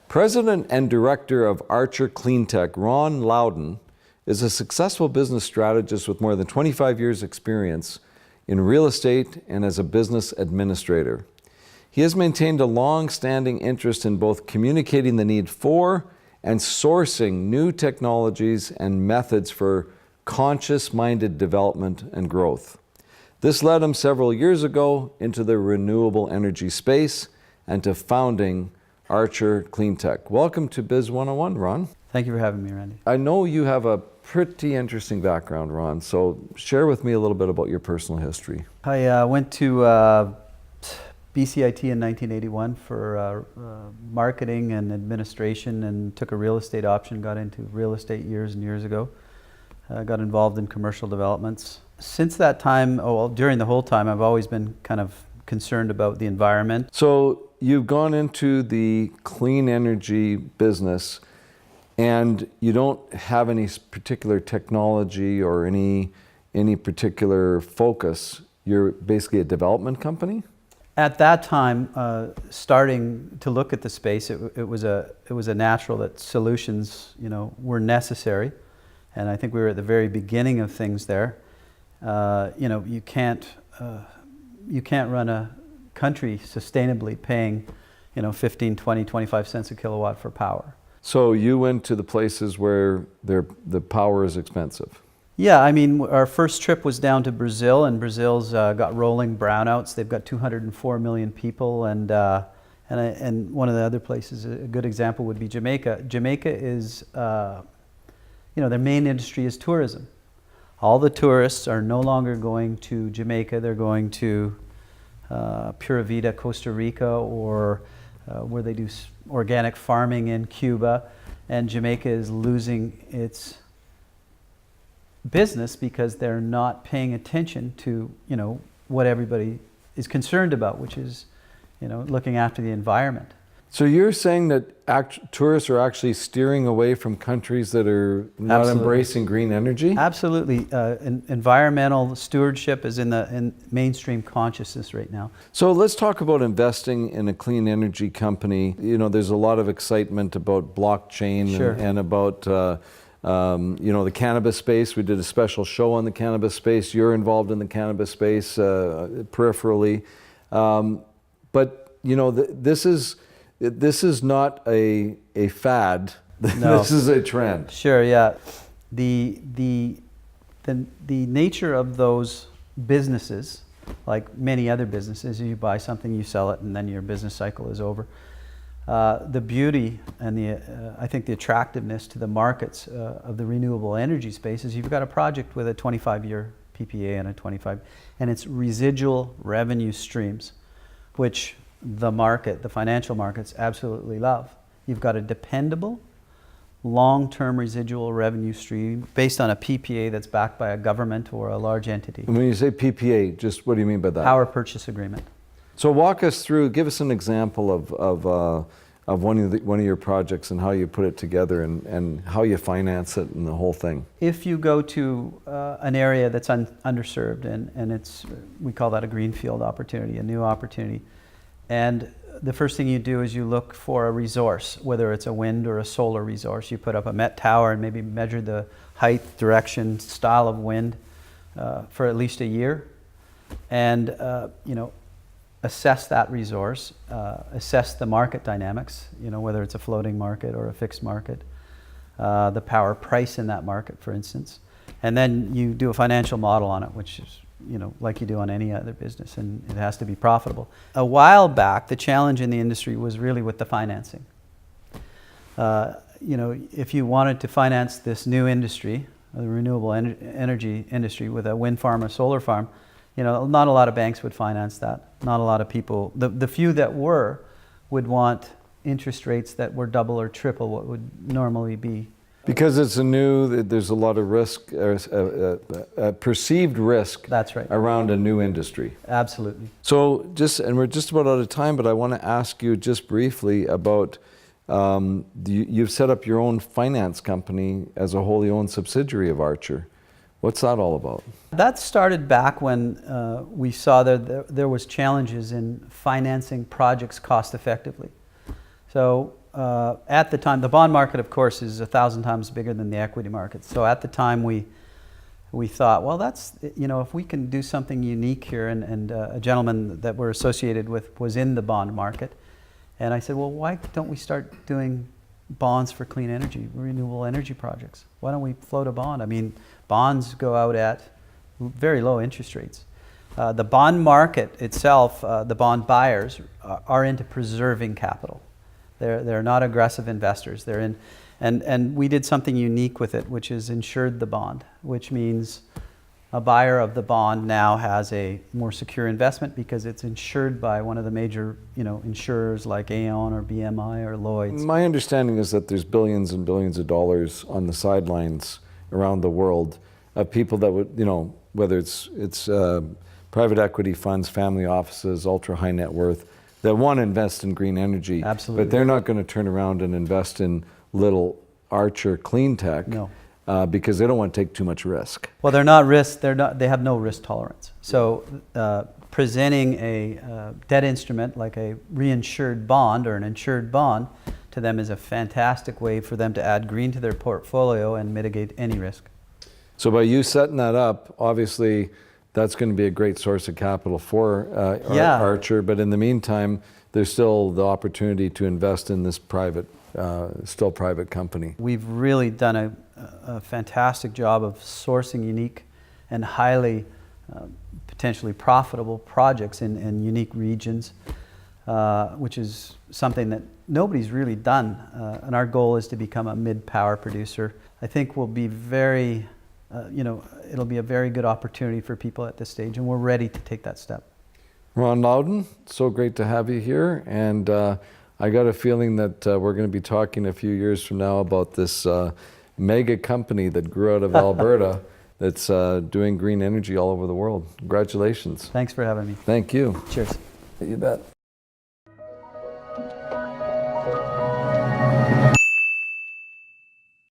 President and Director of Archer Cleantech, Ron Loudoun, is a successful business strategist with more than 25 years' experience in real estate and as a business administrator. He has maintained a long-standing interest in both communicating the need for and sourcing new technologies and methods for conscious-minded development and growth. This led him several years ago into the renewable energy space and to founding Archer Cleantech. Welcome to Biz 101, Ron. Thank you for having me, Randy. I know you have a pretty interesting background, Ron, so share with me a little bit about your personal history. I went to BCIT in 1981 for marketing and administration, and took a real estate option, got into real estate years and years ago. Got involved in commercial developments. Since that time, during the whole time, I've always been kind of concerned about the environment. So you've gone into the clean energy business, and you don't have any particular technology or any particular focus. You're basically a development company? At that time, starting to look at the space, it was a natural that solutions, were necessary, and I think we were at the very beginning of things there. You can't run a country sustainably paying, 15, 20, 25 cents a kilowatt for power. So you went to the places where the power is expensive? Yeah, I mean, our first trip was down to Brazil, and Brazil's got rolling brownouts. They've got 204 million people, and one of the other places, a good example would be Jamaica. Jamaica is, their main industry is tourism. All the tourists are no longer going to Jamaica. They're going to Pura Vida, Costa Rica, or where they do organic farming in Cuba. And Jamaica is losing its business because they're not paying attention to, what everybody is concerned about, which is, looking after the environment. So you're saying that tourists are actually steering away from countries that are not embracing green energy? Absolutely. Environmental stewardship is in mainstream consciousness right now. So let's talk about investing in a clean energy company. There's a lot of excitement about blockchain. Sure. and about the cannabis space. We did a special show on the cannabis space. You're involved in the cannabis space peripherally. But this is not a fad. No. This is a trend. Sure, yeah. The nature of those businesses, like many other businesses, you buy something, you sell it, and then your business cycle is over. The beauty and I think the attractiveness to the markets of the renewable energy space is you've got a project with a 25-year PPA and it's residual revenue streams, which the financial markets absolutely love. You've got a dependable, long-term residual revenue stream based on a PPA that's backed by a government or a large entity. When you say PPA, just what do you mean by that? Power purchase agreement. So walk us through, give us an example of one of your projects and how you put it together and how you finance it and the whole thing. If you go to an area that's underserved, and we call that a greenfield opportunity, a new opportunity, and the first thing you do is you look for a resource, whether it's a wind or a solar resource. You put up a Met tower and maybe measure the height, direction, style of wind for at least a year, and assess that resource, assess the market dynamics, whether it's a floating market or a fixed market, the power price in that market, for instance, and then you do a financial model on it, which is like you do on any other business, and it has to be profitable. A while back, the challenge in the industry was really with the financing. If you wanted to finance this new industry, the renewable energy industry, with a wind farm or solar farm, not a lot of banks would finance that. Not a lot of people, the few that would want interest rates that were double or triple what would normally be. Because it's there's a lot of risk, perceived risk. That's right. Around a new industry. Absolutely. So and we're just about out of time, but I want to ask you just briefly about, you've set up your own finance company as a wholly owned subsidiary of Archer. What's that all about? That started back when we saw that there was challenges in financing projects cost effectively. So at the time, the bond market, of course, is 1,000 times bigger than the equity market. So at the time, we thought, well, that's, if we can do something unique here, and a gentleman that we're associated with was in the bond market. And I said, well, why don't we start doing bonds for clean energy, renewable energy projects? Why don't we float a bond? I mean, bonds go out at very low interest rates. The bond market itself, the bond buyers are into preserving capital. They're not aggressive investors. They're in, and we did something unique with it, which is insured the bond, which means a buyer of the bond now has a more secure investment because it's insured by one of the major, insurers like Aon or BMI or Lloyd's. My understanding is that there's billions and billions of dollars on the sidelines around the world of people that would, whether it's private equity funds, family offices, ultra high net worth, that want to invest in green energy. Absolutely. But they're not going to turn around and invest in little Archer Cleantech. No. Because they don't want to take too much risk. Well, they're not risk. They have no risk tolerance. So presenting a debt instrument like a reinsured bond or an insured bond to them is a fantastic way for them to add green to their portfolio and mitigate any risk. So by you setting that up, obviously that's going to be a great source of capital for Archer. But in the meantime, there's still the opportunity to invest in this still private company. We've really done a fantastic job of sourcing unique and highly potentially profitable projects in unique regions, which is something that nobody's really done. And our goal is to become a mid-power producer. I think we'll be very, it'll be a very good opportunity for people at this stage, and we're ready to take that step. Ron Loudoun, so great to have you here. And I got a feeling that we're going to be talking a few years from now about this mega company that grew out of Alberta that's doing green energy all over the world. Congratulations. Thanks for having me. Thank you. Cheers. You bet.